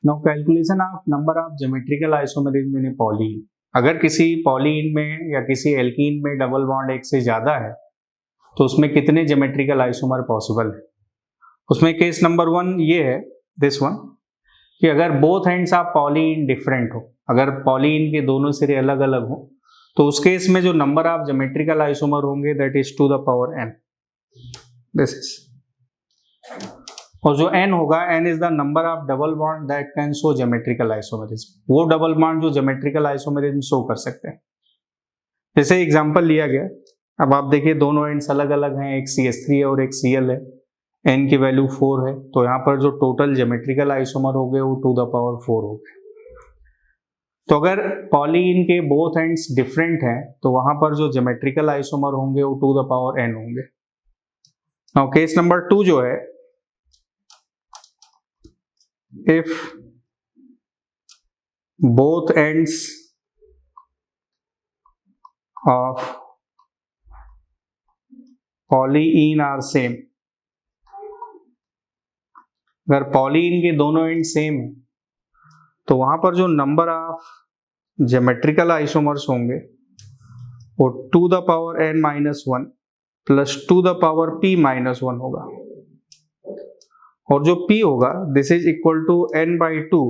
Now calculation of number of geometrical isomerism in a polyene. अगर किसी Pauline में या किसी एल्कीन में डबल बॉन्ड एक से ज्यादा है तो उसमें कितने ज्योमेट्रिकल आइसोमर पॉसिबल है। उसमें केस नंबर 1 ये है, दिस वन, कि अगर both ends of Pauline different हो, अगर पॉलीन के दोनों सिरे अलग अलग हो तो उस केस में जो नंबर ऑफ ज्योमेट्रिकल आइसोमर होंगे that is two the power n, this is, और जो n होगा, n is the number of double bond that can show geometrical isomerism, वो डबल बॉन्ड जो ज्योमेट्रिकल आइसोमेरिज्म शो कर सकते हैं। जैसे एग्जांपल लिया गया, अब आप देखिए दोनों एंड्स अलग अलग हैं, एक CH3 है और एक Cl है, n की वैल्यू 4 है, तो यहाँ पर जो टोटल ज्योमेट्रिकल आइसोमर हो गए वो टू द पावर 4 हो गए। तो अगर पॉलीन के बोथ एंड्स डिफरेंट हैं तो वहां पर जो ज्योमेट्रिकल आइसोमर होंगे वो टू द पावर n होंगे। नाउ केस नंबर 2 जो है, if both ends of polyene are same, अगर पॉलीन के दोनों एंड सेम है तो वहां पर जो नंबर ऑफ ज्योमेट्रिकल आइसोमर्स होंगे वो two the power n-1 plus two the power p-1 होगा, और जो p होगा this is equal to n/2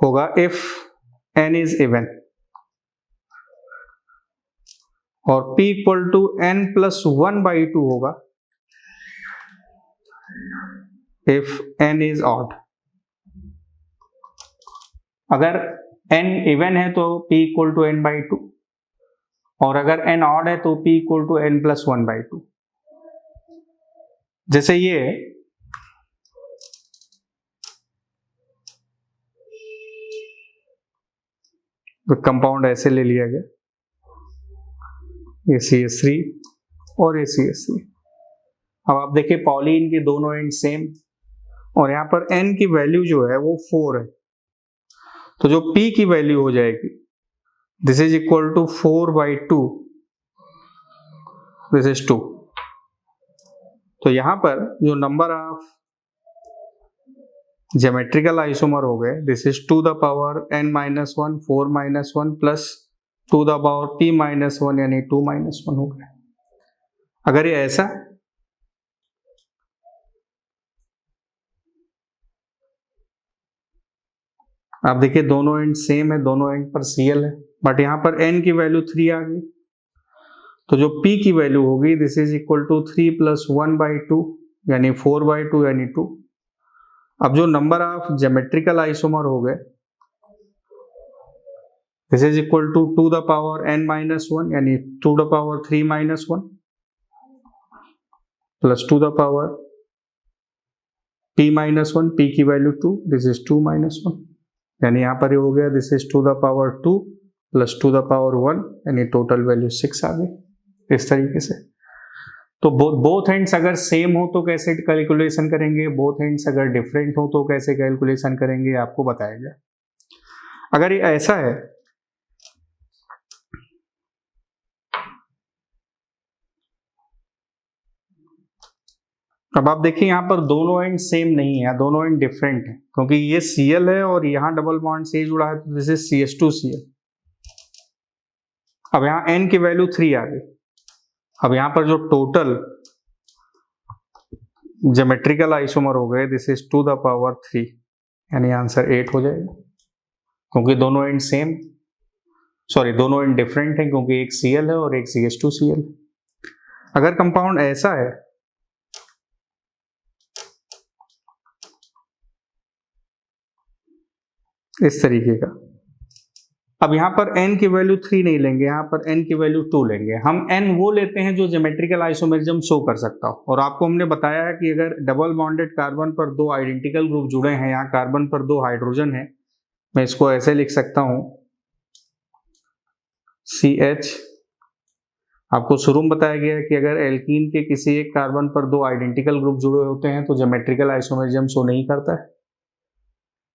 होगा इफ n इज इवन, और p इक्वल टू n+1/2 होगा इफ n इज ऑड। अगर n इवन है तो p इक्वल टू n/2, और अगर n ऑड है तो p इक्वल टू n+1/2। जैसे ये कंपाउंड ऐसे ले लिया गया, ये CH3 और ये CH3। अब आप देखिए पॉलीन के दोनों एंड सेम, और यहां पर n की वैल्यू जो है वो 4 है, तो जो p की वैल्यू हो जाएगी this is equal to 4/2, this is 2। तो यहां पर जो नंबर ऑफ ज्योमेट्रिकल आइसोमर हो गए this is two the power n-1 4-1 plus two the power p-1 यानी 2-1 हो गए। अगर ये ऐसा, आप देखिए दोनों एंड सेम है, दोनों एंड पर Cl है, बट यहां पर n की वैल्यू 3 आ गई, तो जो p की वैल्यू होगी दिस इज इक्वल टू 3 + 1/2 यानी 4/2 यानी 2। अब जो नंबर ऑफ ज्योमेट्रिकल आइसोमर हो गए this is equal to two the power n-1 यानी two the power 3-1 plus two the power p-1, p की वैल्यू 2, दिस इज 2-1, यानी यहां पर ये हो गया this is two the power 2 plus two the power 1 यानी टोटल वैल्यू 6 आ गई। इस तरीके से तो बोथ एंड्स अगर सेम हो तो कैसे कैलकुलेशन करेंगे, बोथ एंड्स अगर डिफरेंट हो तो कैसे कैलकुलेशन करेंगे, आपको बताया गया। अगर ये ऐसा है, अब आप देखिए यहां पर दोनों एंड सेम नहीं है, दोनों एंड डिफरेंट है, क्योंकि ये Cl है और यहां डबल बॉन्ड से जुड़ा है, तो दिस इज CH2Cl। अब यहां n की वैल्यू 3 आ गई, अब यहां पर जो टोटल ज्योमेट्रिकल आइसोमर हो गए this is two the power 3 यानी आंसर 8 हो जाएगा, क्योंकि दोनों एंड सेम, सॉरी दोनों एंड डिफरेंट है, क्योंकि एक Cl है और एक CH2Cl। अगर कंपाउंड ऐसा है, इस तरीके का, अब यहां पर n की वैल्यू 3 नहीं लेंगे, यहां पर n की वैल्यू 2 लेंगे। हम n वो लेते हैं जो ज्योमेट्रिकल आइसोमेरिज्म शो कर सकता हो, और आपको हमने बताया है कि अगर डबल बॉन्डेड कार्बन पर दो आइडेंटिकल ग्रुप जुड़े हैं, यहाँ कार्बन पर 2 हाइड्रोजन है, मैं इसको ऐसे लिख सकता हूं CH। आपको शुरू में बताया गया है कि अगर एल्कीन के किसी एक कार्बन पर 2 आइडेंटिकल ग्रुप जुड़े होते हैं तो ज्योमेट्रिकल आइसोमेरिज्म शो नहीं करता है,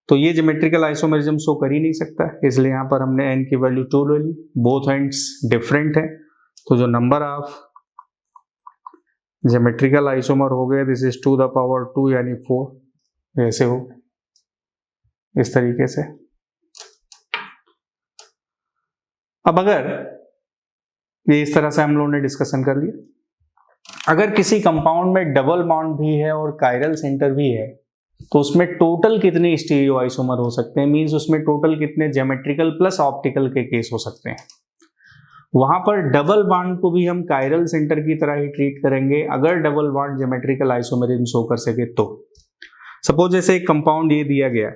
तो ये ज्योमेट्रिकल आइसोमेरिज्म शो कर ही नहीं सकता, इसलिए यहां पर हमने n की वैल्यू 2 ले ली। बोथ एंड्स डिफरेंट है, तो जो नंबर ऑफ ज्योमेट्रिकल आइसोमर हो गए this is two the power 2 यानी 4, ऐसे हो। इस तरीके से। अब अगर ये इस तरह से हम लोगों ने डिस्कशन कर लिया, अगर किसी कंपाउंड में डबल बॉन्ड भी है और कायरल सेंटर भी है तो उसमें टोटल कितने स्टीरियो आइसोमर हो सकते हैं, मींस उसमें टोटल कितने ज्योमेट्रिकल प्लस ऑप्टिकल के केस हो सकते हैं। वहां पर डबल बॉन्ड को भी हम कायरल सेंटर की तरह ही ट्रीट करेंगे अगर double bond geometrical isomerism show कर सके तो। सपोज जैसे एक कंपाउंड ये दिया गया,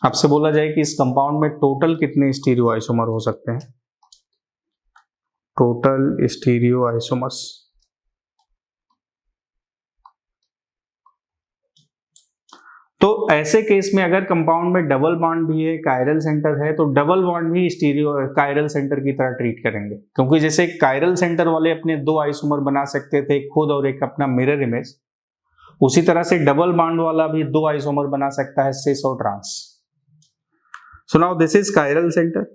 आपसे बोला जाए कि इस कंपाउंड में टोटल कितने स्टीरियो आइसोमर हो सकते हैं, टोटल स्टीरियो आइसोमर्स। तो ऐसे केस में अगर कंपाउंड में डबल बॉन्ड भी है, कायरल सेंटर है, तो डबल बॉन्ड भी स्टीरियो कायरल सेंटर की तरह ट्रीट करेंगे, क्योंकि जैसे कायरल सेंटर वाले अपने दो आइसोमर बना सकते थे, खुद और एक अपना मिरर इमेज, उसी तरह से डबल बॉन्ड वाला भी दो आइसोमर बना सकता है, सिस और trans. So now this is chiral centre,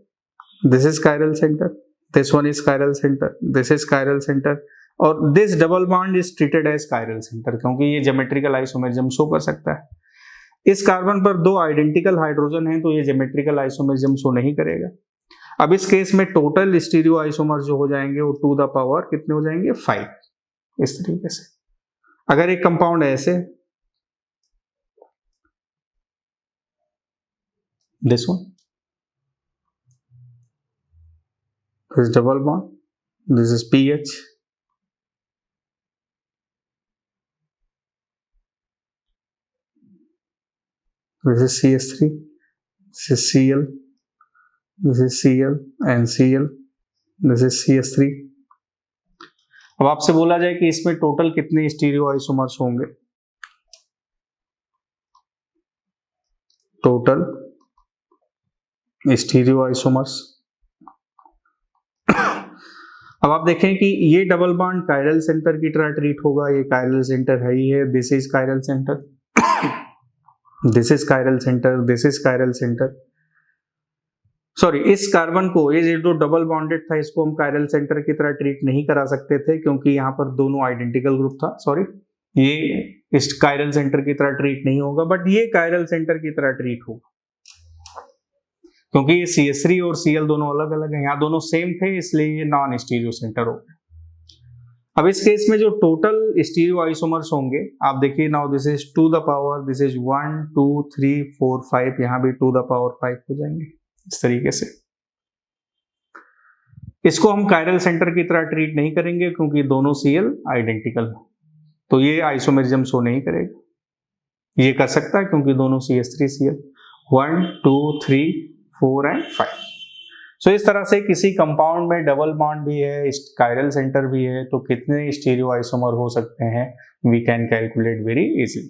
this is chiral centre, this one is chiral centre, this is chiral centre, और this double bond is treated as chiral centre क्योंकि ये ज्योमेट्रिकल आइसोमेरिज्म शो कर सकता है। इस carbon पर दो identical hydrogen हैं तो ये ज्योमेट्रिकल आइसोमेरिज्म शो नहीं करेगा। अब इस केस में टोटल स्टीरियो आइसोमर जो हो जाएंगे वो टू द पावर कितने हो जाएंगे, 5, इस तरीके से। अगर एक कंपाउंड ऐसे, this one, this double bond, this is pH, this is CH3, this is Cl, this is Cl and Cl, this is CH3। अब आपसे बोला जाए कि इसमें टोटल कितने स्टीरियो आइसोमर्स होंगे, टोटल स्टीरियो आइसोमर्स। अब आप देखें कि ये डबल बॉन्ड कायरल सेंटर की तरह ट्रीट होगा, ये कायरल सेंटर है ही है, this is chiral centre, this is chiral centre, this is chiral centre. Sorry, इस कार्बन को, ये जो डबल बॉन्डेड था इसको हम कायरल सेंटर की तरह ट्रीट नहीं करा सकते थे क्योंकि यहाँ पर दोनों आइडेंटिकल ग्रुप था। सॉरी, ये इस कायरल सेंटर की तरह ट्रीट नहीं होगा, बट ये कायरल सेंटर की तरह ट्रीट होगा क्योंकि ये CH3 और Cl दोनों अलग अलग हैं, यहाँ दोनों सेम थे इसलिए ये नॉन स्टीरियो सेंटर हो गया। अब इस केस में जो टोटल स्टीरियो आइसोमर्स होंगे, आप देखिए, now this is two the power, this is 1 2 3 4 5, यहाँ भी टू द पावर 5 हो जाएंगे इस तरीके से। इसको हम कायरल सेंटर की तरह ट्रीट नहीं करेंगे क्योंकि दोनों Cl आइडेंटिकल है, तो ये आइसोमेरिज्म शो नहीं करेगा। ये कर सकता है क्योंकि दोनों CH3 Cl, 1 2 3 4 एंड 5। सो इस तरह से किसी कंपाउंड में डबल बॉन्ड भी है, कायरल सेंटर भी है, तो कितने स्टीरियो आइसोमर हो सकते हैं we can calculate very easily.